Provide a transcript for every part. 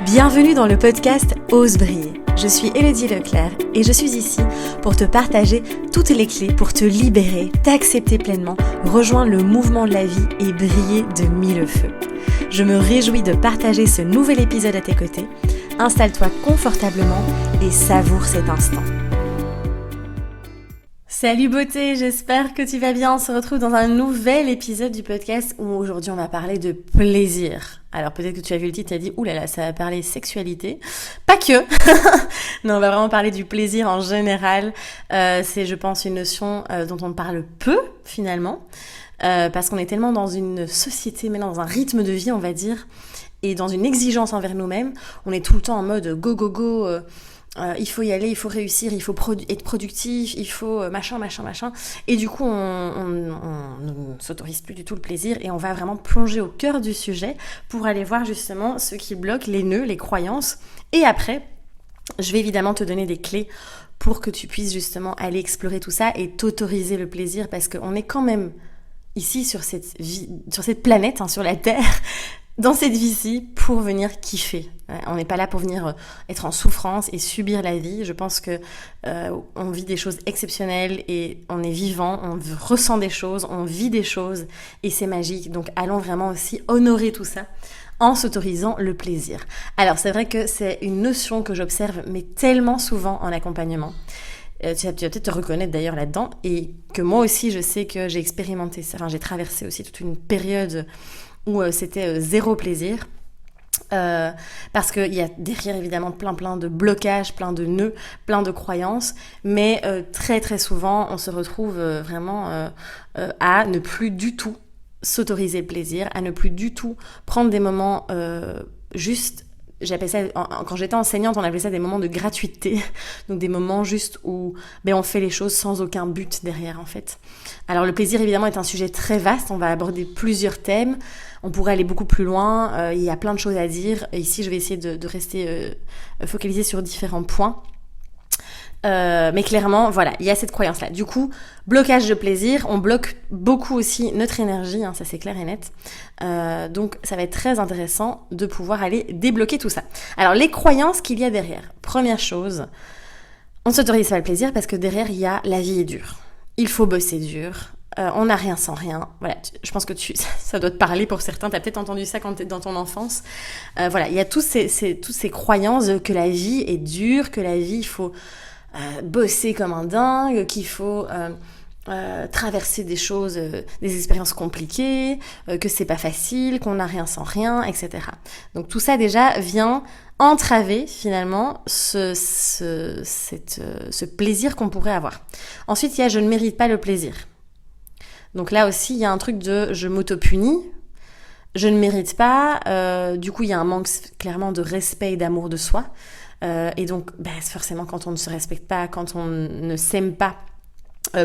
Bienvenue dans le podcast Ose briller. Je suis Élodie Leclerc et je suis ici pour te partager toutes les clés pour te libérer, t'accepter pleinement, rejoindre le mouvement de la vie et briller de mille feux. Je me réjouis de partager ce nouvel épisode à tes côtés. Installe-toi confortablement et savoure cet instant. Salut beauté, j'espère que tu vas bien. On se retrouve dans un nouvel épisode du podcast où aujourd'hui on va parler de plaisir. Alors peut-être que tu as vu le titre et tu as dit « Ouh là là, ça va parler sexualité ». Pas que. Non, on va vraiment parler du plaisir en général. C'est, je pense, une notion dont on parle peu finalement. Parce qu'on est tellement dans une société, mais dans un rythme de vie, on va dire, et dans une exigence envers nous-mêmes. On est tout le temps en mode go, go, go. Il faut y aller, il faut réussir, il faut être productif, il faut machin. Et du coup, on ne s'autorise plus du tout le plaisir et on va vraiment plonger au cœur du sujet pour aller voir justement ce qui bloque les nœuds, les croyances. Et après, je vais évidemment te donner des clés pour que tu puisses justement aller explorer tout ça et t'autoriser le plaisir parce qu'on est quand même ici sur cette planète, sur la Terre, dans cette vie-ci, pour venir kiffer. On n'est pas là pour venir être en souffrance et subir la vie. Je pense que on vit des choses exceptionnelles et on est vivant, on ressent des choses, on vit des choses et c'est magique. Donc allons vraiment aussi honorer tout ça en s'autorisant le plaisir. Alors c'est vrai que c'est une notion que j'observe mais tellement souvent en accompagnement. Tu vas peut-être te reconnaître d'ailleurs là-dedans et que moi aussi je sais que j'ai expérimenté ça. Enfin, j'ai traversé aussi toute une période où c'était zéro plaisir. Parce qu'il y a derrière évidemment plein de blocages, plein de nœuds, plein de croyances, mais très très souvent on se retrouve vraiment à ne plus du tout s'autoriser le plaisir, à ne plus du tout prendre des moments juste. J'appelle ça, quand j'étais enseignante, on appelait ça des moments de gratuité. Donc des moments juste où on fait les choses sans aucun but derrière en fait. Alors le plaisir évidemment est un sujet très vaste, on va aborder plusieurs thèmes. On pourrait aller beaucoup plus loin, il y a plein de choses à dire. Ici je vais essayer de rester focalisée sur différents points. Mais clairement, voilà, il y a cette croyance-là. Du coup, blocage de plaisir, on bloque beaucoup aussi notre énergie, ça c'est clair et net. Donc, ça va être très intéressant de pouvoir aller débloquer tout ça. Alors, les croyances qu'il y a derrière. Première chose, on ne s'autorise pas le plaisir parce que derrière, il y a la vie est dure. Il faut bosser dur. On n'a rien sans rien. Voilà, je pense que ça doit te parler pour certains. Tu as peut-être entendu ça quand tu es dans ton enfance. Voilà, il y a toutes ces croyances que la vie est dure, que la vie, il faut bosser comme un dingue, qu'il faut traverser des choses, des expériences compliquées, que c'est pas facile, qu'on n'a rien sans rien, etc. Donc tout ça déjà vient entraver finalement ce plaisir qu'on pourrait avoir. Ensuite, il y a je ne mérite pas le plaisir. Donc là aussi, il y a un truc de je m'auto-punis, je ne mérite pas, du coup il y a un manque clairement de respect et d'amour de soi. Et donc, forcément, quand on ne se respecte pas, quand on ne s'aime pas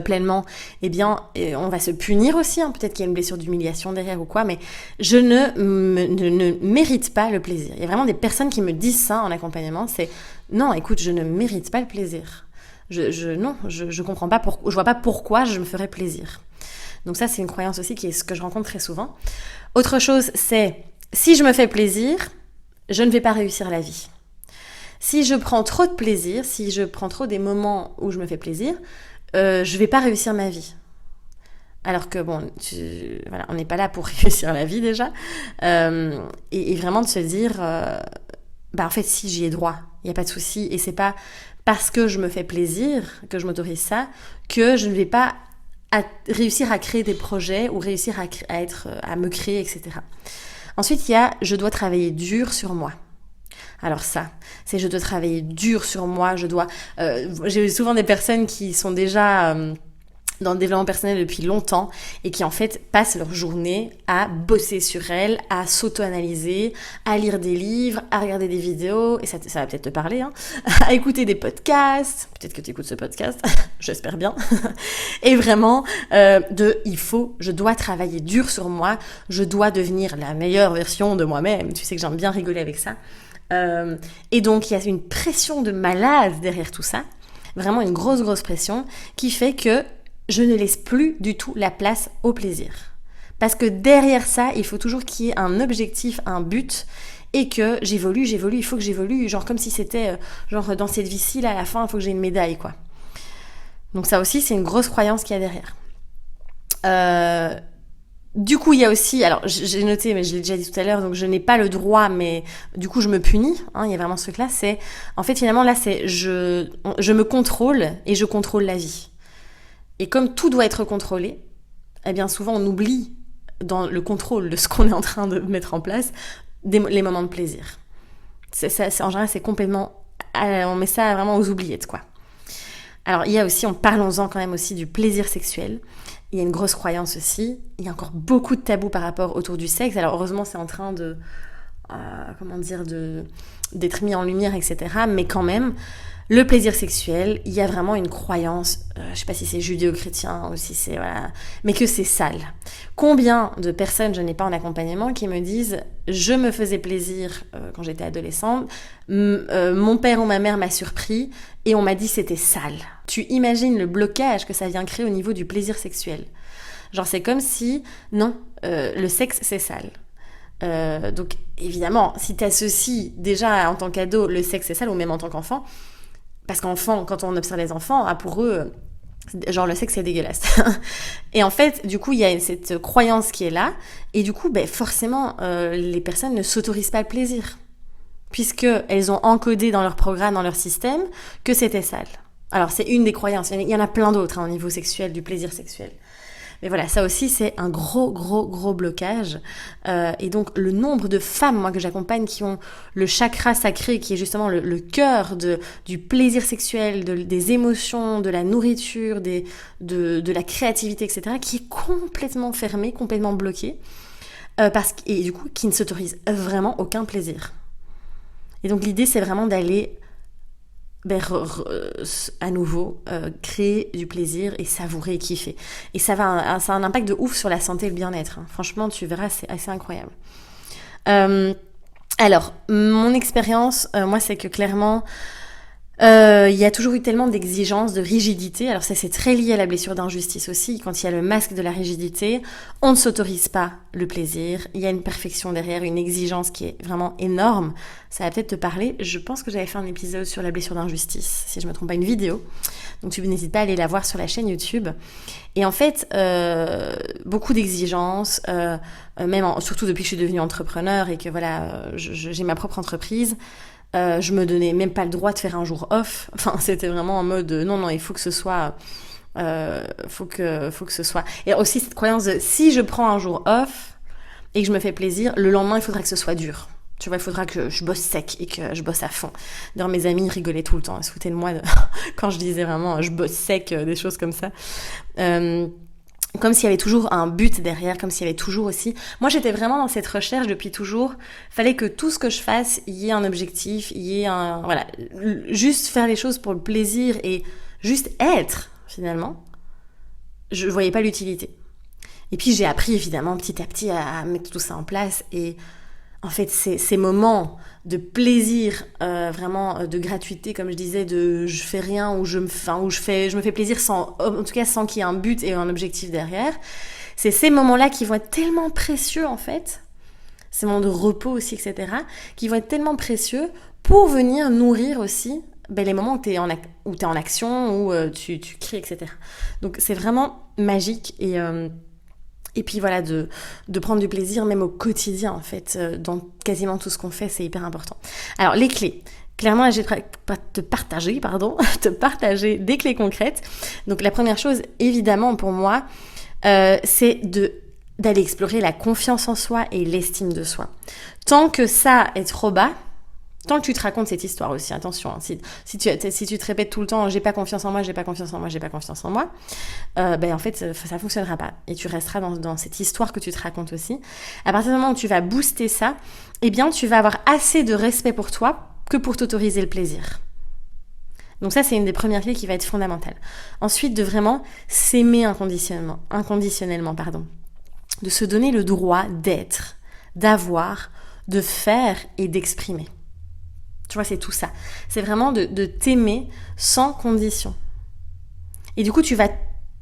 pleinement, on va se punir aussi. Peut-être qu'il y a une blessure d'humiliation derrière ou quoi, mais je ne mérite pas le plaisir. Il y a vraiment des personnes qui me disent ça en accompagnement. C'est non, écoute, je ne mérite pas le plaisir. Je comprends pas pourquoi, je vois pas pourquoi je me ferais plaisir. Donc ça, c'est une croyance aussi qui est ce que je rencontre très souvent. Autre chose, c'est si je me fais plaisir, je ne vais pas réussir la vie. Si je prends trop de plaisir, si je prends trop des moments où je me fais plaisir, je vais pas réussir ma vie. Alors que on n'est pas là pour réussir la vie déjà. Et vraiment de se dire, en fait si j'y ai droit, il y a pas de souci. Et c'est pas parce que je me fais plaisir, que je m'autorise ça, que je ne vais pas réussir à créer des projets ou réussir à me créer, etc. Ensuite il y a je dois travailler dur sur moi. Alors ça, c'est je dois travailler dur sur moi, j'ai souvent des personnes qui sont déjà dans le développement personnel depuis longtemps et qui en fait passent leur journée à bosser sur elles, à s'auto-analyser, à lire des livres, à regarder des vidéos, et ça va peut-être te parler, à écouter des podcasts, peut-être que tu écoutes ce podcast, j'espère bien, et vraiment je dois travailler dur sur moi, je dois devenir la meilleure version de moi-même, tu sais que j'aime bien rigoler avec ça. Et donc il y a une pression de malade derrière tout ça, vraiment une grosse pression qui fait que je ne laisse plus du tout la place au plaisir. Parce que derrière ça, il faut toujours qu'il y ait un objectif, un but et que j'évolue, il faut que j'évolue, genre comme si c'était, genre dans cette vie-ci, là, à la fin, il faut que j'ai une médaille, quoi. Donc ça aussi, c'est une grosse croyance qu'il y a derrière. Du coup, il y a aussi, alors j'ai noté, mais je l'ai déjà dit tout à l'heure, donc je n'ai pas le droit, mais du coup, je me punis. Il y a vraiment ce truc-là. C'est, en fait, finalement, là, c'est je me contrôle et je contrôle la vie. Et comme tout doit être contrôlé, eh bien, souvent, on oublie dans le contrôle de ce qu'on est en train de mettre en place les moments de plaisir. En général, c'est complètement, on met ça vraiment aux oubliettes, quoi. Alors, il y a aussi, parlons-en quand même aussi du plaisir sexuel. Il y a une grosse croyance aussi. Il y a encore beaucoup de tabous par rapport autour du sexe. Alors, heureusement, c'est en train d'être mis en lumière, etc. Mais quand même, le plaisir sexuel, il y a vraiment une croyance, je sais pas si c'est judéo-chrétien ou si c'est, voilà, mais que c'est sale. Combien de personnes, je n'ai pas en accompagnement, qui me disent « Je me faisais plaisir quand j'étais adolescente, mon père ou ma mère m'a surpris et on m'a dit c'était sale. » Tu imagines le blocage que ça vient créer au niveau du plaisir sexuel. Genre, c'est comme si, non, le sexe, c'est sale. Donc, évidemment, si tu associes déjà en tant qu'ado, le sexe, c'est sale, ou même en tant qu'enfant, parce qu'enfant, quand on observe les enfants, pour eux, genre le sexe c'est dégueulasse. Et en fait, du coup, il y a cette croyance qui est là, et du coup, forcément, les personnes ne s'autorisent pas le plaisir, puisqu'elles ont encodé dans leur programme, dans leur système, que c'était sale. Alors, c'est une des croyances, il y en a plein d'autres au niveau sexuel, du plaisir sexuel. Mais voilà, ça aussi, c'est un gros blocage. Et donc, le nombre de femmes, moi, que j'accompagne, qui ont le chakra sacré, qui est justement le cœur du plaisir sexuel, des émotions, de la nourriture, de la créativité, etc., qui est complètement fermé, complètement bloqué, et du coup, qui ne s'autorise vraiment aucun plaisir. Et donc, l'idée, c'est vraiment d'aller à nouveau créer du plaisir et savourer et kiffer. Et ça a un impact de ouf sur la santé et le bien-être. Franchement, tu verras, c'est assez incroyable. Alors, mon expérience, moi, c'est que clairement, il y a toujours eu tellement d'exigences, de rigidité. Alors ça, c'est très lié à la blessure d'injustice aussi. Quand il y a le masque de la rigidité, on ne s'autorise pas le plaisir. Il y a une perfection derrière, une exigence qui est vraiment énorme. Ça va peut-être te parler. Je pense que j'avais fait un épisode sur la blessure d'injustice, si je me trompe pas, une vidéo. Donc tu n'hésites pas à aller la voir sur la chaîne YouTube. Et en fait, beaucoup d'exigences, surtout depuis que je suis devenue entrepreneur et que voilà, j'ai ma propre entreprise. Je me donnais même pas le droit de faire un jour off. Enfin, c'était vraiment en mode non, il faut que ce soit, faut que ce soit. Et aussi cette croyance de si je prends un jour off et que je me fais plaisir, le lendemain il faudra que ce soit dur. Tu vois, il faudra que je bosse sec et que je bosse à fond. D'ailleurs, mes amis rigolaient tout le temps, ils se foutaient de moi quand je disais vraiment je bosse sec, des choses comme ça. Comme s'il y avait toujours un but derrière, comme s'il y avait toujours aussi... Moi, j'étais vraiment dans cette recherche depuis toujours. Fallait que tout ce que je fasse, il y ait un objectif, il y ait un... Voilà, juste faire les choses pour le plaisir et juste être, finalement. Je voyais pas l'utilité. Et puis, j'ai appris, évidemment, petit à petit à mettre tout ça en place. Et en fait, ces moments de plaisir, vraiment de gratuité, comme je disais, de je fais rien ou je me fais plaisir sans, en tout cas sans qu'il y ait un but et un objectif derrière. C'est ces moments-là qui vont être tellement précieux en fait, ces moments de repos aussi, etc., qui vont être tellement précieux pour venir nourrir aussi les moments où t'es en action, où tu cries, etc. Donc c'est vraiment magique et puis voilà, de prendre du plaisir même au quotidien en fait, dans quasiment tout ce qu'on fait, c'est hyper important. Alors les clés, clairement je vais te partager des clés concrètes. Donc la première chose évidemment pour moi, c'est d'aller explorer la confiance en soi et l'estime de soi. Tant que ça est trop bas, tant que tu te racontes cette histoire aussi, attention, hein, si tu te répètes tout le temps j'ai pas confiance en moi, en fait ça fonctionnera pas et tu resteras dans cette histoire que tu te racontes aussi. À partir du moment où tu vas booster ça, eh bien tu vas avoir assez de respect pour toi que pour t'autoriser le plaisir. Donc ça c'est une des premières clés qui va être fondamentale. Ensuite de vraiment s'aimer inconditionnellement, de se donner le droit d'être, d'avoir, de faire et d'exprimer. Tu vois, c'est tout ça. C'est vraiment de t'aimer sans condition. Et du coup, tu vas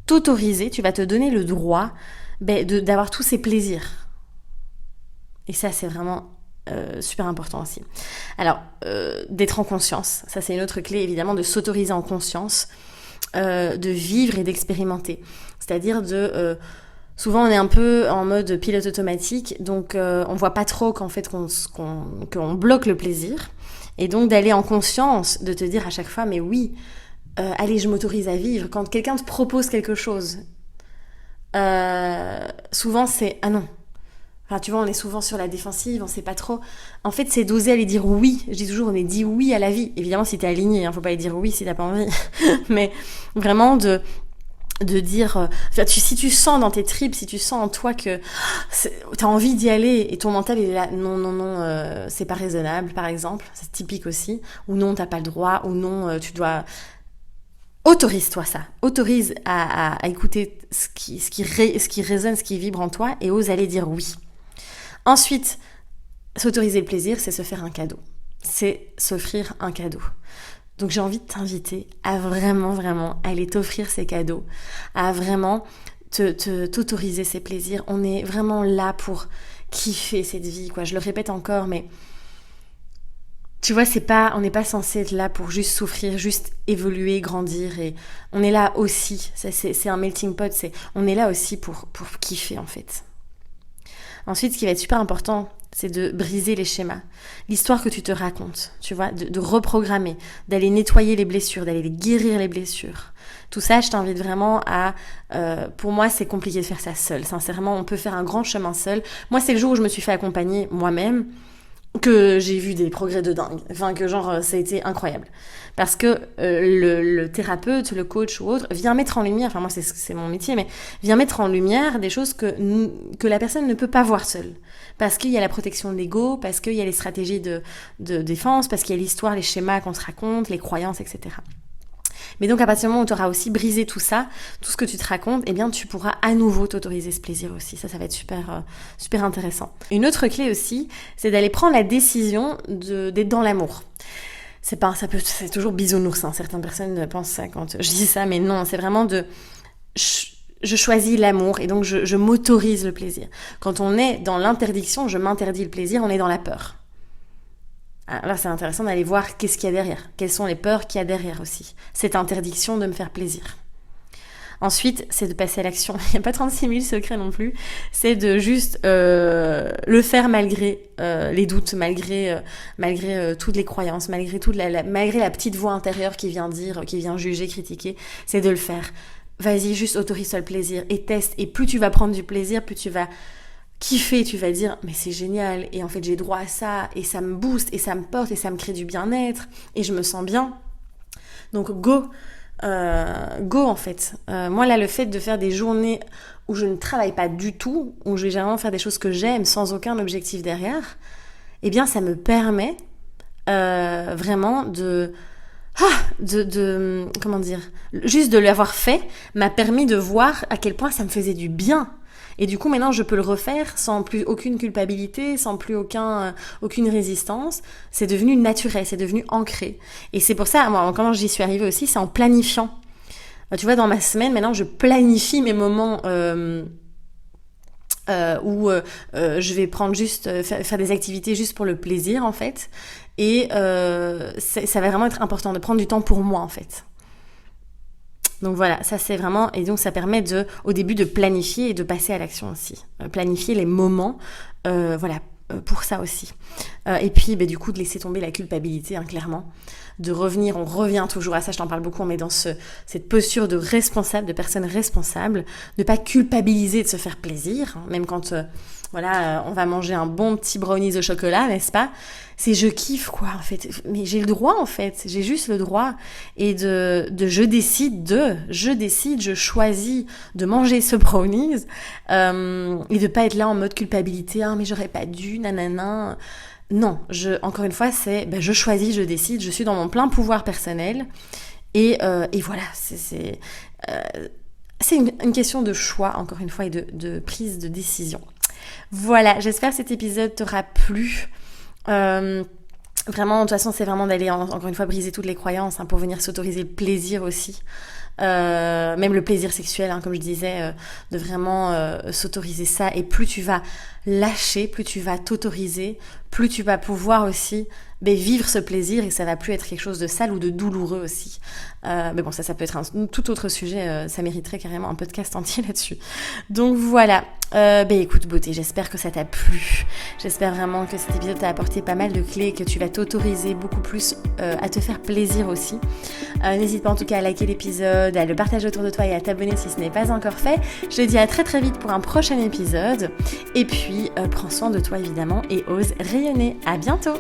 t'autoriser, tu vas te donner le droit d'avoir tous ces plaisirs. Et ça, c'est vraiment super important aussi. Alors, d'être en conscience, ça c'est une autre clé évidemment, de s'autoriser en conscience, de vivre et d'expérimenter. C'est-à-dire souvent on est un peu en mode pilote automatique, donc on voit pas trop qu'en fait qu'on bloque le plaisir, et donc d'aller en conscience, de te dire à chaque fois mais oui, allez, je m'autorise à vivre. Quand quelqu'un te propose quelque chose, souvent c'est ah non. Enfin, tu vois, on est souvent sur la défensive, on sait pas trop. En fait, c'est d'oser aller dire oui. Je dis toujours, on est dit oui à la vie. Évidemment, si t'es aligné, faut pas aller dire oui si t'as pas envie. Mais vraiment de dire... si tu sens dans tes tripes, si tu sens en toi que t'as envie d'y aller et ton mental il est là, non, c'est pas raisonnable, par exemple. C'est typique aussi. Ou non, t'as pas le droit. Ou non, tu dois... Autorise-toi ça. Autorise à écouter ce qui résonne, ce qui vibre en toi et ose aller dire oui. Ensuite, s'autoriser le plaisir, c'est se faire un cadeau. C'est s'offrir un cadeau. Donc j'ai envie de t'inviter à vraiment aller t'offrir ces cadeaux, à vraiment t'autoriser ces plaisirs. On est vraiment là pour kiffer cette vie, quoi. Je le répète encore, mais tu vois, on n'est pas censé être là pour juste souffrir, juste évoluer, grandir, et on est là aussi. C'est un melting pot. On est là aussi pour kiffer en fait. Ensuite, ce qui va être super important, c'est de briser les schémas. L'histoire que tu te racontes, tu vois, de reprogrammer, d'aller nettoyer les blessures, d'aller guérir les blessures. Tout ça, je t'invite vraiment à... pour moi, c'est compliqué de faire ça seul. Sincèrement, on peut faire un grand chemin seul. Moi, c'est le jour où je me suis fait accompagner moi-même que j'ai vu des progrès de dingue. Enfin, que genre, ça a été incroyable. Parce que le thérapeute, le coach ou autre vient mettre en lumière, enfin moi c'est mon métier, mais vient mettre en lumière des choses que la personne ne peut pas voir seule. Parce qu'il y a la protection de l'ego, parce qu'il y a les stratégies de défense, parce qu'il y a l'histoire, les schémas qu'on se raconte, les croyances, etc. Mais donc à partir du moment où tu auras aussi brisé tout ça, tout ce que tu te racontes, eh bien tu pourras à nouveau t'autoriser ce plaisir aussi. Ça va être super intéressant. Une autre clé aussi, c'est d'aller prendre la décision d'être dans l'amour. C'est toujours bisounours, hein. Certaines personnes pensent ça quand je dis ça, mais non, c'est vraiment je choisis l'amour et donc je m'autorise le plaisir. Quand on est dans l'interdiction, je m'interdis le plaisir, on est dans la peur. Alors c'est intéressant d'aller voir qu'est-ce qu'il y a derrière, quelles sont les peurs qu'il y a derrière aussi. Cette interdiction de me faire plaisir. Ensuite, c'est de passer à l'action. Il n'y a pas 36 000 secrets non plus. C'est de juste le faire malgré les doutes, malgré toutes les croyances, malgré la petite voix intérieure qui vient juger, critiquer. C'est de le faire. Vas-y, juste autorise-toi le plaisir et teste. Et plus tu vas prendre du plaisir, plus tu vas kiffer, tu vas dire mais c'est génial et en fait j'ai droit à ça et ça me booste et ça me porte et ça me crée du bien-être et je me sens bien. Donc go en fait. Moi là, le fait de faire des journées où je ne travaille pas du tout, où je vais généralement faire des choses que j'aime sans aucun objectif derrière, eh bien ça me permet vraiment comment dire, juste de l'avoir fait m'a permis de voir à quel point ça me faisait du bien. Et du coup, maintenant, je peux le refaire sans plus aucune culpabilité, sans plus aucune résistance. C'est devenu naturel, c'est devenu ancré. Et c'est pour ça, moi, comment j'y suis arrivée aussi, c'est en planifiant. Tu vois, dans ma semaine, maintenant, je planifie mes moments où je vais prendre faire des activités juste pour le plaisir, en fait. Et ça va vraiment être important de prendre du temps pour moi, en fait. Donc voilà, ça c'est vraiment... Et donc ça permet au début de planifier et de passer à l'action aussi. Planifier les moments, pour ça aussi. Et puis du coup de laisser tomber la culpabilité, hein, clairement. De revenir, on revient toujours à ça, je t'en parle beaucoup, on est dans cette posture de responsable, de personne responsable, de pas culpabiliser de se faire plaisir, hein, même quand... on va manger un bon petit brownies au chocolat, n'est-ce pas? C'est je kiffe, quoi, en fait. Mais j'ai le droit, en fait. J'ai juste le droit. Et je choisis de manger ce brownies, et de pas être là en mode culpabilité, mais j'aurais pas dû, nanana. Non, encore une fois, je choisis, je décide, je suis dans mon plein pouvoir personnel. Et voilà, c'est une question de choix, encore une fois, et de prise de décision. Voilà, j'espère que cet épisode t'aura plu. Vraiment, de toute façon, c'est vraiment d'aller, encore une fois, briser toutes les croyances pour venir s'autoriser le plaisir aussi. Même le plaisir sexuel, comme je disais, de vraiment s'autoriser ça. Et plus tu vas lâcher, plus tu vas t'autoriser, plus tu vas pouvoir aussi vivre ce plaisir et ça va plus être quelque chose de sale ou de douloureux aussi. Mais bon, ça peut être un tout autre sujet, ça mériterait carrément un podcast entier là-dessus. Donc voilà, écoute beauté, j'espère que ça t'a plu. J'espère vraiment que cet épisode t'a apporté pas mal de clés, que tu vas t'autoriser beaucoup plus à te faire plaisir aussi. N'hésite pas en tout cas à liker l'épisode, à le partager autour de toi et à t'abonner si ce n'est pas encore fait. Je te dis à très très vite pour un prochain épisode. Et puis, prends soin de toi évidemment et ose rayonner. À bientôt!